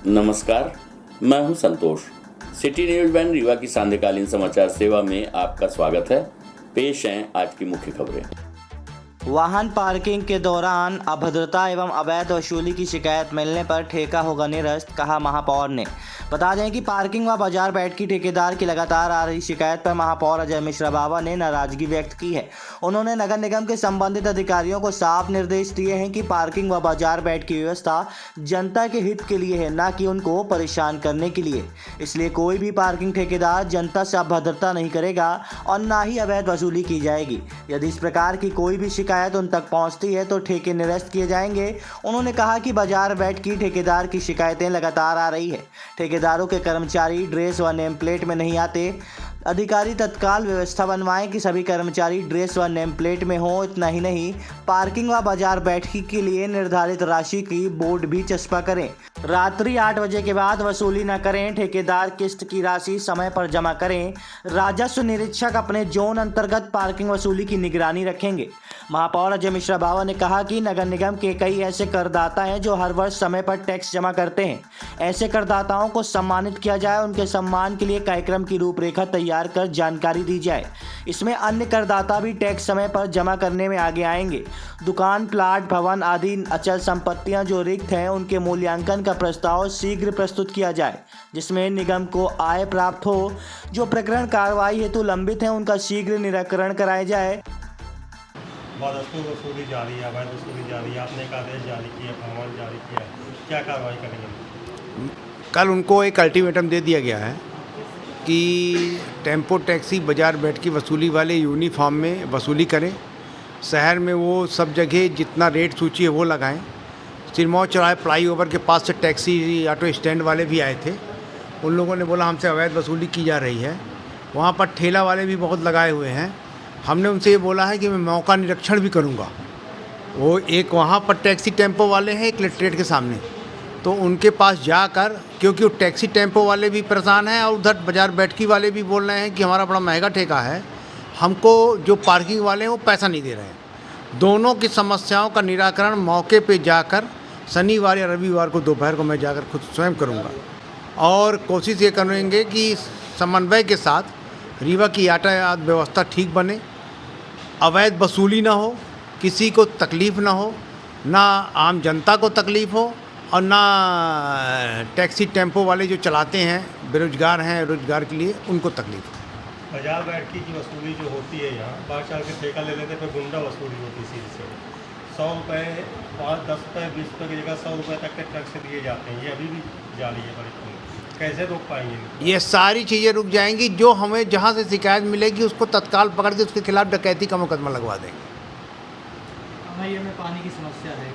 नमस्कार, मैं हूं संतोष। सिटी न्यूज वैन रीवा की सांध्यकालीन समाचार सेवा में आपका स्वागत है। पेश हैं आज की मुख्य खबरें। वाहन पार्किंग के दौरान अभद्रता एवं अवैध वसूली की शिकायत मिलने पर ठेका होगा निरस्त, कहा महापौर ने। बता दें कि पार्किंग व बाजार बैठकी ठेकेदार की लगातार आ रही शिकायत पर महापौर अजय मिश्रा बावा ने नाराजगी व्यक्त की है। उन्होंने नगर निगम के संबंधित अधिकारियों को साफ निर्देश दिए हैं कि पार्किंग व बाजार बैठकी व्यवस्था जनता के हित के लिए है, न कि उनको परेशान करने के लिए। इसलिए कोई भी पार्किंग ठेकेदार जनता से अभद्रता नहीं करेगा और न ही अवैध वसूली की जाएगी। यदि इस प्रकार की कोई भी शिकायत उन तक पहुंचती है तो ठेके निरस्त किए जाएंगे। उन्होंने कहा कि बाजार बैठकी ठेकेदार की शिकायतें लगातार आ रही है। ठेकेदारों के कर्मचारी ड्रेस व नेम प्लेट में नहीं आते। अधिकारी तत्काल व्यवस्था बनवाएं कि सभी कर्मचारी ड्रेस व नेम प्लेट में हो। इतना ही नहीं, पार्किंग व बाजार बैठकी के लिए निर्धारित राशि की बोर्ड भी चस्पा करें। रात्रि 8 बजे के बाद वसूली न करें। ठेकेदार किस्त की राशि समय पर जमा करें। राजस्व निरीक्षक अपने जोन अंतर्गत पार्किंग वसूली की निगरानी रखेंगे। महापौर अजय मिश्रा बावा ने कहा कि नगर निगम के कई ऐसे करदाता हैं जो हर वर्ष समय पर टैक्स जमा करते हैं। ऐसे करदाताओं को सम्मानित किया जाए। उनके सम्मान के लिए कार्यक्रम की रूपरेखा तैयार कर जानकारी दी जाए। इसमें अन्य करदाता भी टैक्स समय पर जमा करने में आगे आएंगे। दुकान, प्लाट, भवन आदि अचल संपत्तियां जो रिक्त हैं, उनके मूल्यांकन का प्रस्ताव शीघ्र प्रस्तुत किया जाए, जिसमें निगम को आय प्राप्त हो। जो प्रकरण कार्रवाई हेतु लंबित हैं, उनका शीघ्र निराकरण कराया जाए। वसूली जारी है, अवैध वसूली जारी है, आपने एक आदेश जारी किया, फरमान जारी किया, क्या कार्रवाई करेंगे? कल उनको एक अल्टीमेटम दे दिया गया है कि टेम्पो टैक्सी बाजार बैठकी वसूली वाले यूनिफॉर्म में वसूली करें। शहर में वो सब जगह जितना रेट सूची है वो लगाएं। सिरमौर चौराहे फ्लाईओवर के पास से टैक्सी ऑटो स्टैंड वाले भी आए थे। उन लोगों ने बोला हमसे अवैध वसूली की जा रही है। वहाँ पर ठेला वाले भी बहुत लगाए हुए हैं। हमने उनसे ये बोला है कि मैं मौका निरीक्षण भी करूँगा। वो एक वहाँ पर टैक्सी टेम्पो वाले हैं, एक कलेक्ट्रेट के सामने, तो उनके पास जाकर, क्योंकि वो टैक्सी टेम्पो वाले भी परेशान हैं और उधर बाजार बैठकी वाले भी बोल रहे हैं कि हमारा बड़ा महंगा ठेका है, हमको जो पार्किंग वाले हैं वो पैसा नहीं दे रहे हैं। दोनों की समस्याओं का निराकरण मौके पे जाकर शनिवार या रविवार को दोपहर को मैं जाकर खुद स्वयं करूँगा और कोशिश ये करेंगे कि समन्वय के साथ रीवा की यातायात व्यवस्था ठीक बने, अवैध वसूली ना हो, किसी को तकलीफ़ ना हो, ना आम जनता को तकलीफ़ हो और ना टैक्सी टेम्पो वाले जो चलाते हैं बेरोजगार हैं, रोजगार के लिए उनको तकलीफ हो। बाजार बैठकी की वसूली जो होती है यहाँ, बाहर चल के ठेका ले लेते, फिर गुंडा वसूली होती है से 100 रुपये, 5, 10 रुपये, 20 रुपये की जगह 100 रुपये तक के ट्रक से दिए जाते हैं। ये अभी भी जारी है बड़ी। कैसे रोक पाएंगे? ये सारी चीज़ें रुक जाएंगी। जो हमें जहाँ से शिकायत मिलेगी उसको तत्काल पकड़ के उसके खिलाफ डकैती का मुकदमा लगवा देंगे। अमैया में पानी की समस्या है,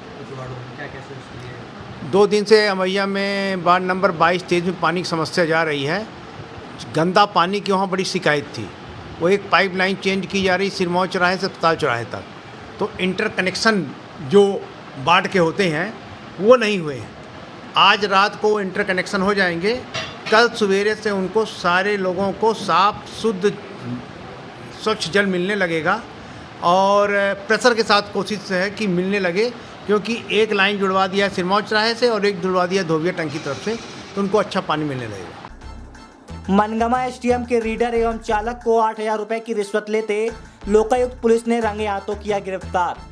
क्या कैसे उसके लिए? 2 दिन से अमैया में वार्ड नंबर 22-23 में पानी की समस्या जा रही है। गंदा पानी की वहाँ बड़ी शिकायत थी। वो एक पाइपलाइन चेंज की जा रही सिरमौर चौराहे से अस्पताल चौराहे तक, तो इंटरकनेक्शन जो वार्ड के होते हैं वो नहीं हुए हैं। आज रात को इंटरकनेक्शन हो जाएंगे। कल सवेरे से उनको सारे लोगों को साफ शुद्ध स्वच्छ जल मिलने लगेगा और प्रेशर के साथ कोशिश है कि मिलने लगे, क्योंकि एक लाइन जुड़वा दिया सिरमौर चौराहे से और एक जुड़वा दिया धोबिया टंकी तरफ से, तो उनको अच्छा पानी मिलने लगेगा। मनगामा एसडीएम के रीडर एवं चालक को 8,000 रुपए की रिश्वत लेते लोकायुक्त पुलिस ने रंगे हाथों किया गिरफ्तार।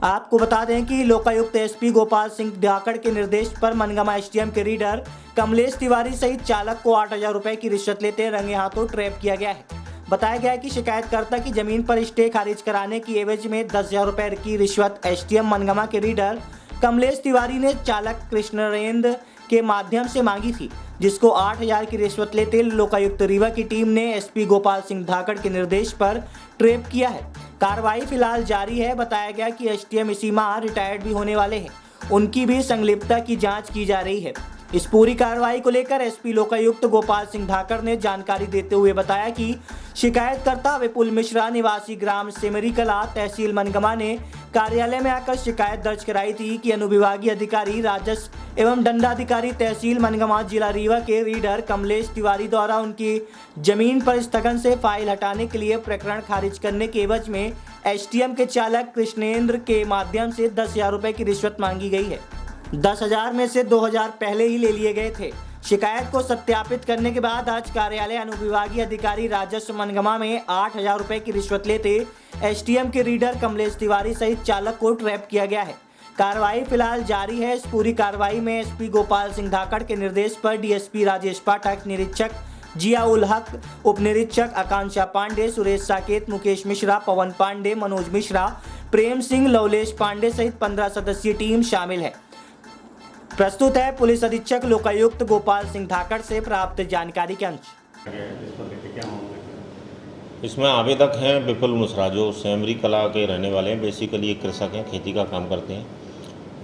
आपको बता दें कि लोकायुक्त एसपी गोपाल सिंह धाकड़ के निर्देश पर मनगामा एसडीएम के रीडर कमलेश तिवारी सहित चालक को 8,000 रुपए की रिश्वत लेते रंगे हाथों ट्रैप किया गया है। बताया गया है कि शिकायतकर्ता की जमीन पर स्टे खारिज कराने की एवज में 10,000 रुपए की रिश्वत एसडीएम मनगामा के रीडर कमलेश तिवारी ने चालक कृष्णरेंद्र के माध्यम से मांगी थी, जिसको 8,000 की रिश्वत लेते लोकायुक्त रीवा की टीम ने एसपी गोपाल सिंह धाकड़ के निर्देश पर ट्रैप किया है। कार्रवाई फिलहाल जारी है। बताया गया कि एसडीएम इसी माह रिटायर्ड भी होने वाले हैं। उनकी भी संलिप्तता की जांच की जा रही है। इस पूरी कार्रवाई को लेकर एसपी लोकायुक्त गोपाल सिंह धाकड़ ने जानकारी देते हुए बताया कि शिकायतकर्ता विपुल मिश्रा निवासी ग्राम सिमरी कला तहसील मनगामा ने कार्यालय में आकर शिकायत दर्ज कराई थी कि अनुविभागीय अधिकारी राजस्व एवं दंडाधिकारी तहसील मनगामा जिला रीवा के रीडर कमलेश तिवारी द्वारा उनकी जमीन पर स्थगन से फाइल हटाने के लिए प्रकरण खारिज करने के एवज में एसडीएम के चालक कृष्णेंद्र के माध्यम से 10,000 रुपए की रिश्वत मांगी गई है। 10,000 में से 2,000 पहले ही ले लिए गए थे। शिकायत को सत्यापित करने के बाद आज कार्यालय अनुविभागीय अधिकारी राजस्व मनगमा में 8,000 रुपए की रिश्वत लेते एसडीएम के रीडर कमलेश तिवारी सहित चालक को ट्रैप किया गया है। कार्रवाई फिलहाल जारी है। इस पूरी कार्रवाई में एसपी गोपाल सिंह धाकड़ के निर्देश पर डीएसपी राजेश पाठक, निरीक्षक जिया उल हक, उप निरीक्षक आकांक्षा पांडे, सुरेश साकेत, मुकेश मिश्रा, पवन पांडे, मनोज मिश्रा, प्रेम सिंह, लवलेश पांडे सहित 15 सदस्यीय टीम शामिल है। प्रस्तुत है पुलिस अधीक्षक लोकायुक्त गोपाल सिंह धाकड़ से प्राप्त जानकारी के अंश। इसमें आवेदक हैं विपुल मुसरा, जो सेमरी कला के रहने वाले हैं। बेसिकली एक कृषक हैं, खेती का काम करते हैं।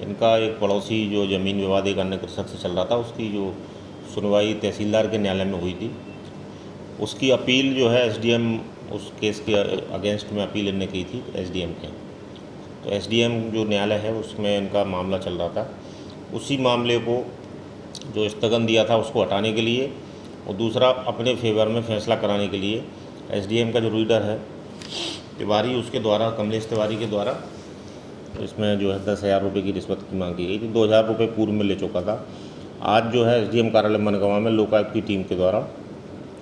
इनका एक पड़ोसी जो ज़मीन विवाद एक अन्य कृषक से चल रहा था, उसकी जो सुनवाई तहसीलदार के न्यायालय में हुई थी, उसकी अपील जो है एसडीएम, उस केस के अगेंस्ट में अपील इनने की थी एसडीएम के। तो एसडीएम जो न्यायालय है उसमें इनका मामला चल रहा था। उसी मामले को जो स्थगन दिया था उसको हटाने के लिए और दूसरा अपने फेवर में फैसला कराने के लिए एसडीएम का जो रीडर है तिवारी, उसके द्वारा, कमलेश तिवारी के द्वारा इसमें जो है 10,000 रुपये की रिश्वत की मांग की गई थी। 2,000 रुपये पूर्व में ले चुका था। आज जो है एसडीएम कार्यालय मनगवा में लोकायुक्त की टीम के द्वारा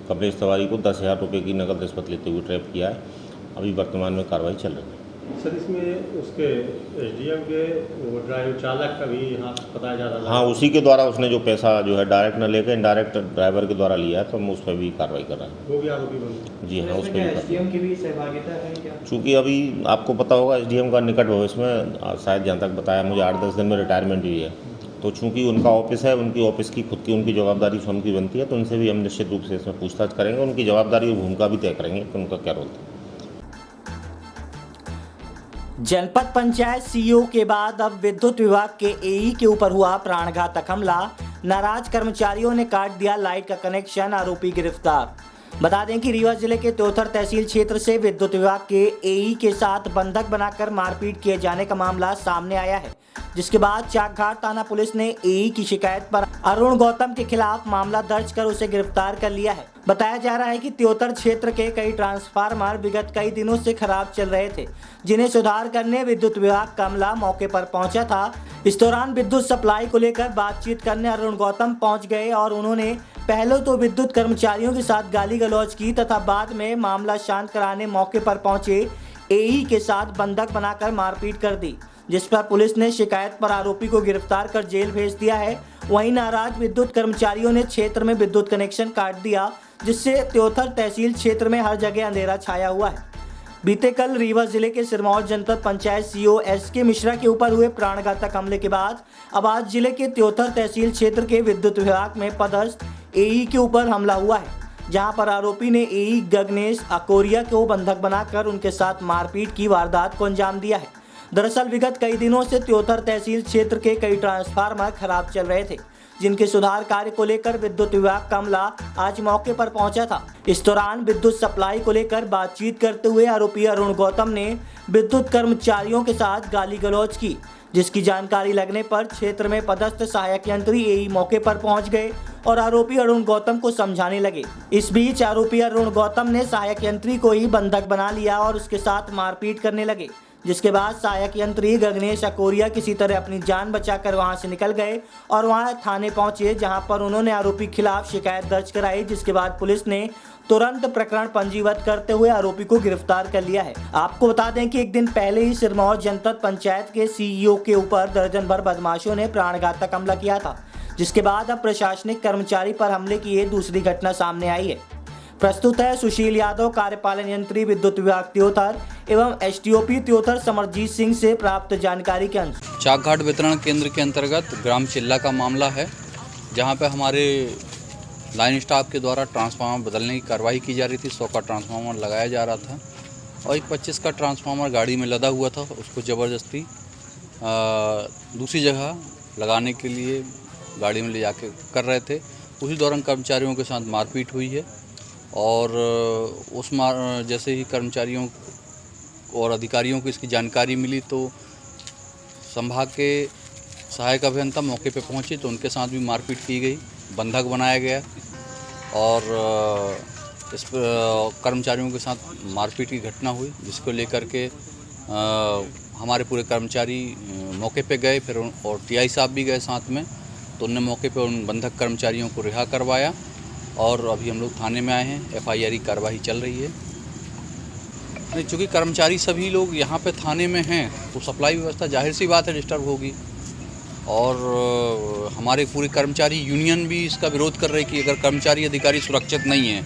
कमलेश तिवारी को 10,000 रुपये की नकद रिश्वत लेते हुए ट्रैप किया है। अभी वर्तमान में कार्रवाई चल रही है। सर, इसमें उसके एसडीएम के वो ड्राइवर चालक का भी यहाँ बताया जा रहा है। हाँ, उसी के द्वारा उसने जो पैसा जो है डायरेक्ट न लेकर इनडायरेक्ट ड्राइवर के द्वारा लिया है, तो हम उस पर भी कार्रवाई कर रहे हैं। वो भी आरोपी बन। जी हाँ, उस पर भी एसडीएम की भी सहभागिता है क्या? चूँकि अभी आपको पता होगा एसडीएम का निकट भविष्य में, शायद जहाँ तक बताया मुझे, 8-10 दिन में रिटायरमेंट हुई है। तो चूँकि उनका ऑफिस है, उनकी ऑफिस की खुद की उनकी जवाबदारी स्वयं की बनती है, तो उनसे भी हम निश्चित रूप से इसमें पूछताछ करेंगे। उनकी जवाबदारी और भूमिका भी तय करेंगे कि उनका क्या रोल था। जनपद पंचायत सीईओ के बाद अब विद्युत विभाग के एई के ऊपर हुआ प्राणघातक हमला। नाराज कर्मचारियों ने काट दिया लाइट का कनेक्शन, आरोपी गिरफ्तार। बता दें कि रीवा जिले के त्योथर तहसील क्षेत्र से विद्युत विभाग के एई के साथ बंधक बनाकर मारपीट किए जाने का मामला सामने आया है, जिसके बाद चाकघाट थाना पुलिस ने एई की शिकायत पर अरुण गौतम के खिलाफ मामला दर्ज कर उसे गिरफ्तार कर लिया है। बताया जा रहा है कि त्योतर क्षेत्र के कई ट्रांसफार्मर विगत कई दिनों से खराब चल रहे थे, जिन्हें सुधार करने विद्युत विभाग का अमला मौके पर पहुंचा था। इस दौरान विद्युत सप्लाई को लेकर बातचीत करने अरुण गौतम पहुंच गए और उन्होंने पहले तो विद्युत कर्मचारियों के साथ गाली गलौज की तथा बाद में मामला शांत कराने मौके पर पहुंचे एई के साथ बंधक बनाकर मारपीट कर दी, जिस पर पुलिस ने शिकायत पर आरोपी को गिरफ्तार कर जेल भेज दिया है। वहीं नाराज विद्युत कर्मचारियों ने क्षेत्र में विद्युत कनेक्शन काट दिया, जिससे त्योथर तहसील क्षेत्र में हर जगह अंधेरा छाया हुआ है। बीते कल रीवा जिले के सिरमौर जनपद पंचायत सीईओ एसके मिश्रा के ऊपर हुए प्राणघातक हमले के बाद अब आज जिले के त्योथर तहसील क्षेत्र के विद्युत विभाग में पदस्थ एई के ऊपर हमला हुआ है, जहां पर आरोपी ने एई गगनेश अकोरिया को बंधक बनाकर उनके साथ मारपीट की वारदात को अंजाम दिया है। दरअसल विगत कई दिनों से त्योथर तहसील क्षेत्र के कई ट्रांसफार्मर खराब चल रहे थे, जिनके सुधार कार्य को लेकर विद्युत विभाग का अमला आज मौके पर पहुंचा था। इस दौरान विद्युत सप्लाई को लेकर बातचीत करते हुए आरोपी अरुण गौतम ने विद्युत कर्मचारियों के साथ गाली गलौज की, जिसकी जानकारी लगने पर क्षेत्र में पदस्थ सहायक यंत्री एई मौके पर पहुंच गए और आरोपी अरुण गौतम को समझाने लगे। इस बीच आरोपी अरुण गौतम ने सहायक यंत्री को ही बंधक बना लिया और उसके साथ मारपीट करने लगे, जिसके बाद सहायक यंत्री गगनेश अकोरिया किसी तरह अपनी जान बचाकर वहां से निकल गए और वहां थाने पहुंचे, जहां पर उन्होंने आरोपी के खिलाफ शिकायत दर्ज कराई, जिसके बाद पुलिस ने तुरंत प्रकरण पंजीबद्ध करते हुए आरोपी को गिरफ्तार कर लिया है। आपको बता दें कि एक दिन पहले ही सिरमौर जनपद पंचायत के सीईओ के ऊपर दर्जन भर बदमाशों ने प्राणघातक हमला किया था, जिसके बाद अब प्रशासनिक कर्मचारी पर हमले की ये दूसरी घटना सामने आई है। प्रस्तुत है सुशील यादव, कार्यपालन यंत्री विद्युत विभाग त्योथर एवं एसटीओपी त्योथर समरजीत सिंह से प्राप्त जानकारी के अनुसार। चाकघाट वितरण केंद्र के अंतर्गत ग्राम चिल्ला का मामला है, जहां पे हमारे लाइन स्टाफ के द्वारा ट्रांसफार्मर बदलने की कार्रवाई की जा रही थी। 100 का ट्रांसफार्मर लगाया जा रहा था और एक 25 का ट्रांसफार्मर गाड़ी में लदा हुआ था। उसको ज़बरदस्ती दूसरी जगह लगाने के लिए गाड़ी में ले जाके कर रहे थे। उसी दौरान कर्मचारियों के साथ मारपीट हुई है और जैसे ही कर्मचारियों और अधिकारियों को इसकी जानकारी मिली तो संभाग के सहायक अभियंता मौके पे पहुंचे तो उनके साथ भी मारपीट की गई, बंधक बनाया गया और इस कर्मचारियों के साथ मारपीट की घटना हुई, जिसको लेकर के हमारे पूरे कर्मचारी मौके पे गए, फिर और टीआई साहब भी गए साथ में, तो उनने मौके पे उन बंधक कर्मचारियों को रिहा करवाया और अभी हम लोग थाने में आए हैं। एफआईआर की कार्रवाई चल रही है। नहीं, चूँकि कर्मचारी सभी लोग यहाँ पे थाने में हैं तो सप्लाई व्यवस्था जाहिर सी बात है डिस्टर्ब होगी। और हमारे पूरी कर्मचारी यूनियन भी इसका विरोध कर रही है कि अगर कर्मचारी अधिकारी सुरक्षित नहीं हैं,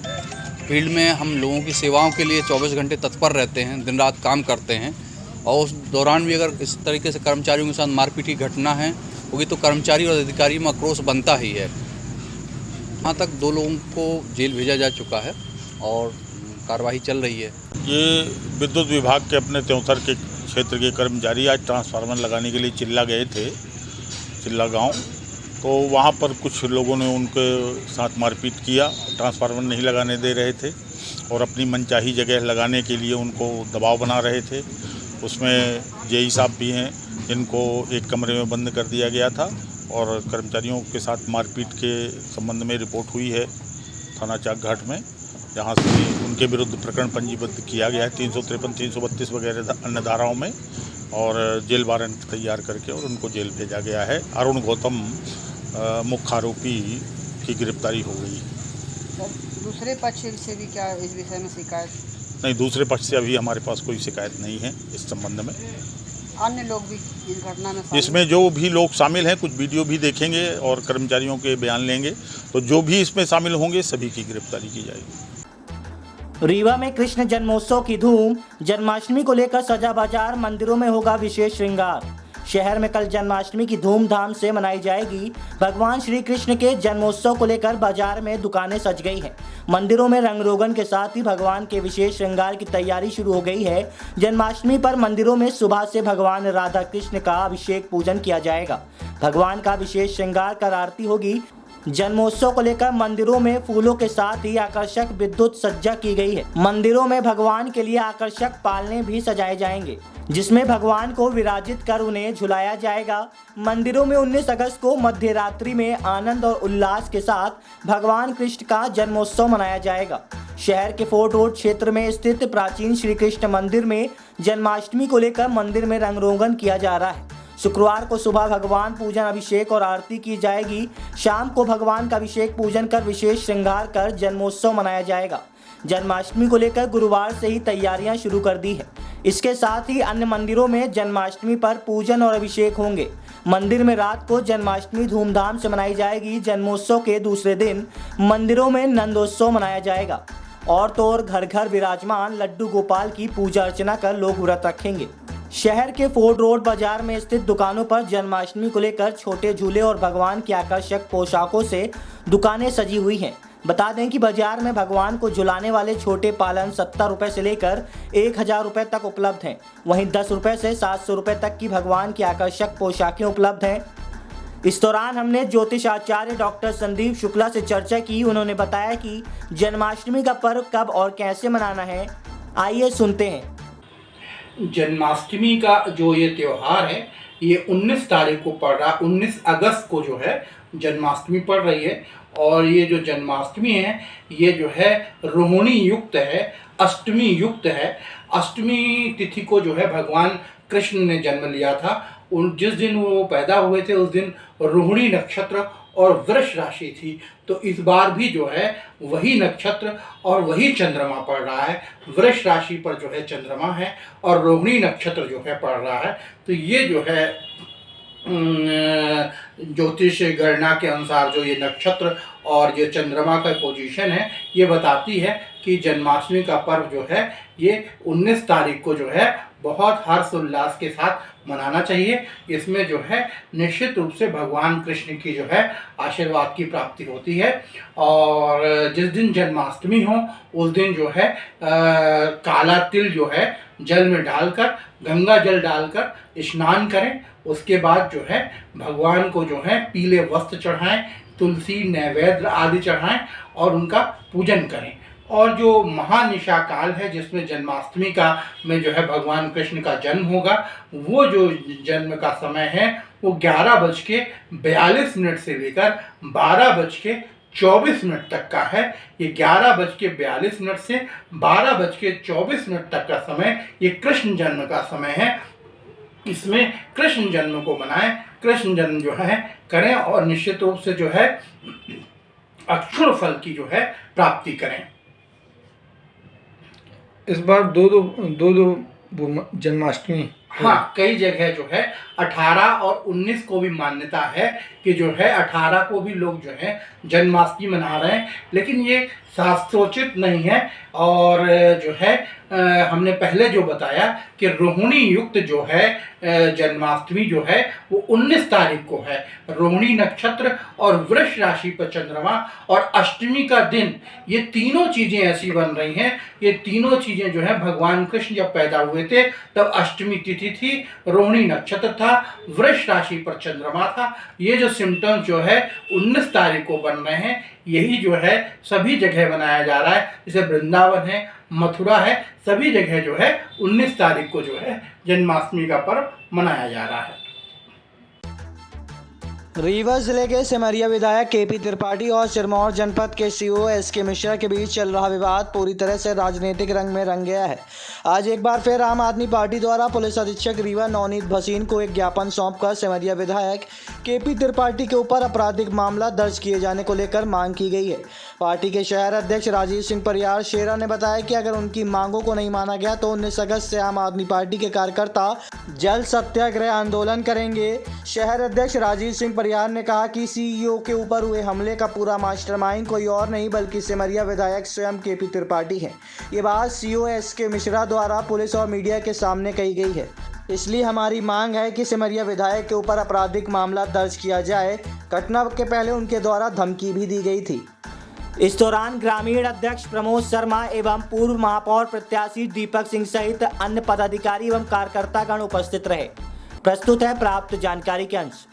फील्ड में हम लोगों की सेवाओं के लिए 24 घंटे तत्पर रहते हैं, दिन रात काम करते हैं, और उस दौरान भी अगर इस तरीके से कर्मचारियों के साथ मारपीट की घटना है होगी तो कर्मचारी और अधिकारी में आक्रोश बनता ही है। यहाँ तक 2 लोगों को जेल भेजा जा चुका है और कार्रवाई चल रही है। ये विद्युत विभाग के अपने त्योंतर के क्षेत्र के कर्मचारी आज ट्रांसफार्मर लगाने के लिए चिल्ला गए थे, चिल्ला गांव। तो वहाँ पर कुछ लोगों ने उनके साथ मारपीट किया, ट्रांसफार्मर नहीं लगाने दे रहे थे और अपनी मनचाही जगह लगाने के लिए उनको दबाव बना रहे थे। उसमें जेई साहब भी हैं जिनको एक कमरे में बंद कर दिया गया था और कर्मचारियों के साथ मारपीट के संबंध में रिपोर्ट हुई है थाना चाकघाट में, जहाँ से उनके विरुद्ध प्रकरण पंजीबद्ध किया गया है 353, 332 वगैरह अन्य धाराओं में, और जेल वारंट तैयार करके और उनको जेल भेजा गया है। अरुण गौतम मुख्य आरोपी की गिरफ्तारी हो गई। दूसरे पक्ष से भी क्या इस विषय में शिकायत? नहीं, दूसरे पक्ष से अभी हमारे पास कोई शिकायत नहीं है इस संबंध में। अन्य लोग भी इस घटना में इसमें जो भी लोग शामिल हैं, कुछ वीडियो भी देखेंगे और कर्मचारियों के बयान लेंगे, तो जो भी इसमें शामिल होंगे सभी की गिरफ्तारी की जाएगी। रीवा में कृष्ण जन्मोत्सव की धूम। जन्माष्टमी को लेकर सजा बाजार, मंदिरों में होगा विशेष श्रृंगार। शहर में कल जन्माष्टमी की धूमधाम से मनाई जाएगी। भगवान श्री कृष्ण के जन्मोत्सव को लेकर बाजार में दुकानें सज गई हैं। मंदिरों में रंग रोगन के साथ ही भगवान के विशेष श्रृंगार की तैयारी शुरू हो गई है। जन्माष्टमी पर मंदिरों में सुबह से भगवान राधा कृष्ण का अभिषेक पूजन किया जाएगा। भगवान का विशेष श्रृंगार कर आरती होगी। जन्मोत्सव को लेकर मंदिरों में फूलों के साथ ही आकर्षक विद्युत सज्जा की गई है। मंदिरों में भगवान के लिए आकर्षक पालने भी सजाए जाएंगे, जिसमें भगवान को विराजित कर उन्हें झुलाया जाएगा। मंदिरों में 19 अगस्त को मध्य रात्रि में आनंद और उल्लास के साथ भगवान कृष्ण का जन्मोत्सव मनाया जाएगा। शहर के फोर्ट रोड क्षेत्र में स्थित प्राचीन श्री कृष्ण मंदिर में जन्माष्टमी को लेकर मंदिर में रंग रोगन किया जा रहा है। शुक्रवार को सुबह भगवान पूजन, अभिषेक और आरती की जाएगी। शाम को भगवान का अभिषेक पूजन कर विशेष श्रृंगार कर जन्मोत्सव मनाया जाएगा। जन्माष्टमी को लेकर गुरुवार से ही तैयारियां शुरू कर दी है। इसके साथ ही अन्य मंदिरों में जन्माष्टमी पर पूजन और अभिषेक होंगे। मंदिर में रात को जन्माष्टमी धूमधाम से मनाई जाएगी। जन्मोत्सव के दूसरे दिन मंदिरों में नंदोत्सव मनाया जाएगा। और तो और घर घर विराजमान लड्डू गोपाल की पूजा अर्चना कर लोग व्रत रखेंगे। शहर के फोर्ट रोड बाजार में स्थित दुकानों पर जन्माष्टमी को लेकर छोटे झूले और भगवान की आकर्षक पोशाकों से दुकानें सजी हुई हैं। बता दें कि बाजार में भगवान को झुलाने वाले छोटे पालन 70 रुपए से लेकर 1000 रुपए तक उपलब्ध हैं। वहीं 10 रुपए से 700 रुपए तक की भगवान की आकर्षक पोशाकें उपलब्ध हैं। इस दौरान हमने ज्योतिष आचार्य डॉक्टर संदीप शुक्ला से चर्चा की। उन्होंने बताया कि जन्माष्टमी का पर्व कब और कैसे मनाना है, आइए सुनते हैं। जन्माष्टमी का जो ये त्यौहार है ये 19 तारीख को पड़ रहा, 19 अगस्त को जो है जन्माष्टमी पड़ रही है। और ये जो जन्माष्टमी है ये जो है रोहिणी युक्त है, अष्टमी युक्त है। अष्टमी तिथि को जो है भगवान कृष्ण ने जन्म लिया था। उन जिस दिन वो पैदा हुए थे उस दिन रोहिणी नक्षत्र और वृष राशि थी। तो इस बार भी जो है वही नक्षत्र और वही चंद्रमा पड़ रहा है। वृष राशि पर जो है चंद्रमा है और रोहिणी नक्षत्र जो है पड़ रहा है। तो ये जो है ज्योतिष गणना के अनुसार जो ये नक्षत्र और ये चंद्रमा का पोजीशन है ये बताती है कि जन्माष्टमी का पर्व जो है ये 19 तारीख को जो है बहुत हर्ष उल्लास के साथ मनाना चाहिए। इसमें जो है निश्चित रूप से भगवान कृष्ण की जो है आशीर्वाद की प्राप्ति होती है। और जिस दिन जन्माष्टमी हो उस दिन जो है काला तिल जो है जल में डालकर, गंगा जल डालकर स्नान करें। उसके बाद जो है भगवान को जो है पीले वस्त्र चढ़ाएं, तुलसी नैवेद्य आदि चढ़ाएं और उनका पूजन करें। और जो महानिशा काल है जिसमें जन्माष्टमी का में जो है भगवान कृष्ण का जन्म होगा, वो जो जन्म का समय है वो 11:42 से लेकर 12:24 तक का है। ये 11:42 से 12:24 तक का समय ये कृष्ण जन्म का समय है। इसमें कृष्ण जन्म को मनाएं, कृष्ण जन्म जो है करें और निश्चित रूप से जो है अक्षुण फल की जो है प्राप्ति करें। इस बार दो जन्माष्टमी, हाँ, कई जगह जो है 18 और 19 को भी मान्यता है कि जो है 18 को भी लोग जो है जन्माष्टमी मना रहे हैं, लेकिन ये शास्त्रोचित नहीं है। और जो है हमने पहले जो बताया कि रोहिणी युक्त जो है जन्माष्टमी जो है वो 19 तारीख को है। रोहिणी नक्षत्र और वृष राशि पर चंद्रमा और अष्टमी का दिन, ये तीनों चीज़ें ऐसी बन रही हैं। ये तीनों चीज़ें जो है भगवान कृष्ण जब पैदा हुए थे तब अष्टमी तिथि थी, रोहिणी नक्षत्र था, वृष राशि पर चंद्रमा था। ये जो सिम्टम्स जो है 19 तारीख को बन रहे हैं, यही जो है सभी जगह मनाया जा रहा है। जैसे वृंदावन है, मथुरा है, सभी जगह जो है 19 तारीख को जो है जन्माष्टमी का पर्व मनाया जा रहा है। रीवा जिले के सिमरिया विधायक केपी त्रिपाठी और सिरमौर जनपद के सीओ एसके मिश्रा के बीच चल रहा विवाद पूरी तरह से राजनीतिक रंग में रंग गया है। आज एक बार फिर आम आदमी पार्टी द्वारा पुलिस अधीक्षक रीवा नवनीत भसीन को एक ज्ञापन सौंपकर सिमरिया विधायक केपी त्रिपाठी के ऊपर आपराधिक मामला दर्ज किए जाने को लेकर मांग की गई है। पार्टी के शहर अध्यक्ष राजीव सिंह परियार शेरा ने बताया कि अगर उनकी मांगों को नहीं माना गया तो 19 अगस्त से आम आदमी पार्टी के कार्यकर्ता जल सत्याग्रह आंदोलन करेंगे। शहर अध्यक्ष राजीव सिंह परियार ने कहा कि सीईओ के ऊपर हुए हमले का पूरा मास्टरमाइंड कोई और नहीं बल्कि सिमरिया विधायक स्वयं केपी त्रिपाठी हैं। ये बात सीओ एसके मिश्रा द्वारा पुलिस और मीडिया के सामने कही गई है। इसलिए हमारी मांग है कि सिमरिया विधायक के ऊपर आपराधिक मामला दर्ज किया जाए। घटना के पहले उनके द्वारा धमकी भी दी गई थी। इस दौरान ग्रामीण अध्यक्ष प्रमोद शर्मा एवं पूर्व महापौर प्रत्याशी दीपक सिंह सहित अन्य पदाधिकारी एवं कार्यकर्तागण उपस्थित रहे। प्रस्तुत है प्राप्त जानकारी के अंश।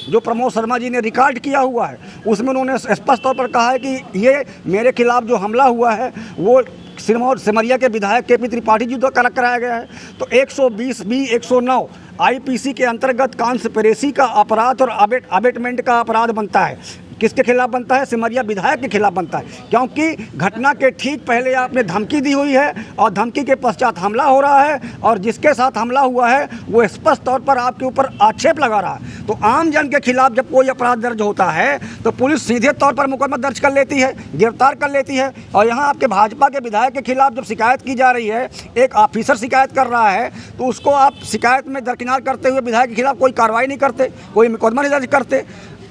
जो प्रमोद शर्मा जी ने रिकॉर्ड किया हुआ है उसमें उन्होंने स्पष्ट तौर पर कहा है कि ये मेरे खिलाफ जो हमला हुआ है वो सिमरिया के विधायक केपी त्रिपाठी जी द्वारा कराया गया है। तो 120B 109 आईपीसी के अंतर्गत कॉन्स्पिरेसी का अपराध और अबेटमेंट का अपराध बनता है। किसके खिलाफ बनता है? सिमरिया विधायक के खिलाफ बनता है, क्योंकि घटना के ठीक पहले आपने धमकी दी हुई है और धमकी के पश्चात हमला हो रहा है और जिसके साथ हमला हुआ है वो स्पष्ट तौर पर आपके ऊपर आक्षेप लगा रहा है। तो आम जन के खिलाफ जब कोई अपराध दर्ज होता है तो पुलिस सीधे तौर पर मुकदमा दर्ज कर लेती है, गिरफ्तार कर लेती है। और यहाँ आपके भाजपा के विधायक के खिलाफ जब शिकायत की जा रही है, एक ऑफिसर शिकायत कर रहा है, तो उसको आप शिकायत में दरकिनार करते हुए विधायक के खिलाफ कोई कार्रवाई नहीं करते, कोई मुकदमा नहीं दर्ज करते।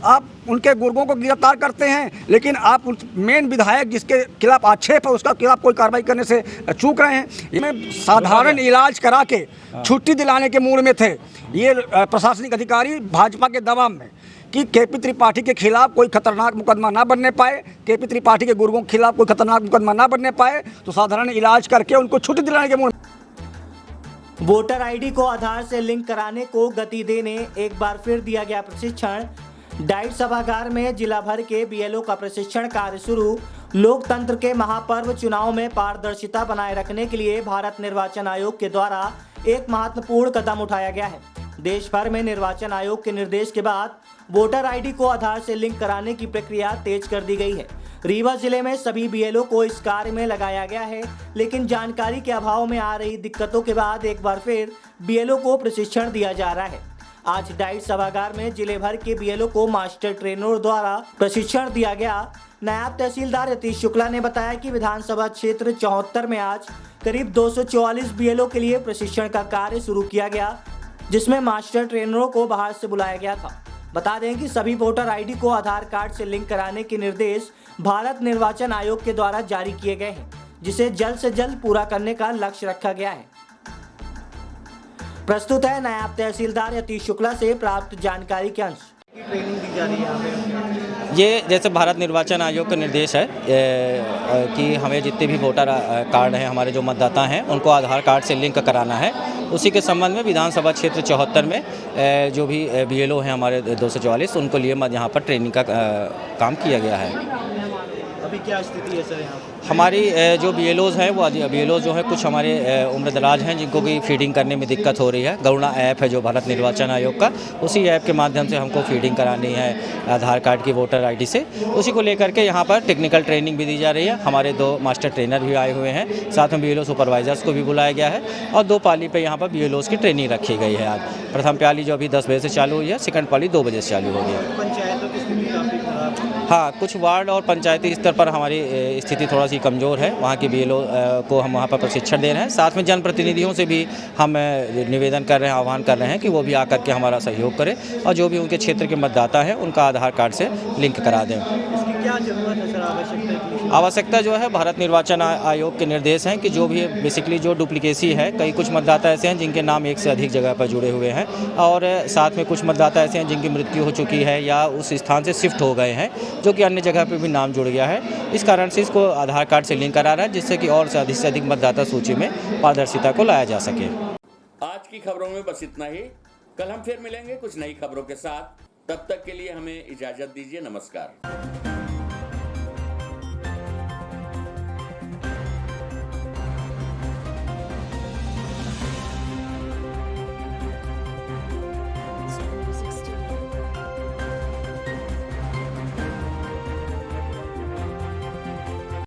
आप उनके गुर्गों को गिरफ्तार करते हैं, लेकिन आप मेन विधायक जिसके खिलाफ आक्षेप है उसका खिलाफ कोई कार्रवाई करने से चूक रहे हैं। इन्हें साधारण इलाज करा के छुट्टी दिलाने के मूड में थे ये प्रशासनिक अधिकारी भाजपा के दबाव में कि केपी त्रिपाठी के खिलाफ कोई खतरनाक मुकदमा ना बनने पाए, केपी त्रिपाठी के गुर्गों के खिलाफ कोई खतरनाक मुकदमा ना बनने पाए, तो साधारण इलाज करके उनको छुट्टी दिलाने के मूड में। वोटर आईडी को आधार से लिंक कराने को गति देने एक बार फिर दिया गया प्रशिक्षण। डाइट सभागार में जिला भर के बीएलओ का प्रशिक्षण कार्य शुरू। लोकतंत्र के महापर्व चुनाव में पारदर्शिता बनाए रखने के लिए भारत निर्वाचन आयोग के द्वारा एक महत्वपूर्ण कदम उठाया गया है। देश भर में निर्वाचन आयोग के निर्देश के बाद वोटर आईडी को आधार से लिंक कराने की प्रक्रिया तेज कर दी गई है। रीवा जिले में सभी बीएलओ को इस कार्य में लगाया गया है, लेकिन जानकारी के अभाव में आ रही दिक्कतों के बाद एक बार फिर बीएलओ को प्रशिक्षण दिया जा रहा है। आज डाइट सभागार में जिले भर के बीएलओ को मास्टर ट्रेनरों द्वारा प्रशिक्षण दिया गया। नायब तहसीलदार यतीश शुक्ला ने बताया कि विधानसभा क्षेत्र 74 में आज करीब 244 बीएलओ के लिए प्रशिक्षण का कार्य शुरू किया गया, जिसमें मास्टर ट्रेनरों को बाहर से बुलाया गया था। बता दें कि सभी वोटर आईडी को आधार कार्ड से लिंक कराने के निर्देश भारत निर्वाचन आयोग के द्वारा जारी किए गए हैं, जिसे जल्द से जल्द पूरा करने का लक्ष्य रखा गया है। प्रस्तुत है नायब तहसीलदार यतीश शुक्ला से प्राप्त जानकारी के अंश। ट्रेनिंग दी जा रही है यहाँ पे। ये जैसे भारत निर्वाचन आयोग का निर्देश है कि हमें जितने भी वोटर कार्ड हैं, हमारे जो मतदाता हैं, उनको आधार कार्ड से लिंक कराना है। उसी के संबंध में विधानसभा क्षेत्र 74 में जो भी बीएलओ हैं हमारे 244, उनको लिए यहाँ पर ट्रेनिंग का काम किया गया है। अभी क्या स्थिति है सर यहाँ? हमारी जो BLOs हैं वो BLOs जो है कुछ हमारे उम्रदराज हैं जिनको भी फीडिंग करने में दिक्कत हो रही है। गरुड़ा ऐप है जो भारत निर्वाचन आयोग का, उसी ऐप के माध्यम से हमको फीडिंग करानी है आधार कार्ड की वोटर ID से। उसी को लेकर के यहाँ पर टेक्निकल ट्रेनिंग भी दी जा रही है। हमारे 2 मास्टर ट्रेनर भी आए हुए हैं, साथ में BLO सुपरवाइजर्स को भी बुलाया गया है और 2 पाली पे यहाँ पर BLOs की ट्रेनिंग रखी गई है। आज प्रथम पाली जो अभी 10 बजे से चालू हुई है, सेकंड पाली 2 बजे से चालू हो गई है। पंचायतों की स्थिति काफ़ी खराब है। हाँ, कुछ वार्ड और पंचायती स्तर पर हमारी स्थिति थोड़ा सी कमज़ोर है। वहाँ की BLO को हम वहाँ पर प्रशिक्षण दे रहे हैं। साथ में जनप्रतिनिधियों से भी हम निवेदन कर रहे हैं, आह्वान कर रहे हैं कि वो भी आकर के हमारा सहयोग करें और जो भी उनके क्षेत्र के मतदाता हैं उनका आधार कार्ड से लिंक करा दें। इसकी क्या जरूरत है सर? आवश्यकता जो है भारत निर्वाचन आयोग के निर्देश हैं कि जो भी बेसिकली जो डुप्लीकेसी है, कई कुछ मतदाता ऐसे हैं जिनके नाम एक से अधिक जगह पर जुड़े हुए हैं और साथ में कुछ मतदाता ऐसे हैं जिनकी मृत्यु हो चुकी है या उस स्थान से शिफ्ट हो गए हैं, जो कि अन्य जगह पर भी नाम जुड़ गया है। इस कारण से इसको आधार कार्ड से लिंक करा रहा है, जिससे कि और से अधिक मतदाता सूची में पारदर्शिता को लाया जा सके। आज की खबरों में बस इतना ही। कल हम फिर मिलेंगे कुछ नई खबरों के साथ। तब तक के लिए हमें इजाजत दीजिए। नमस्कार।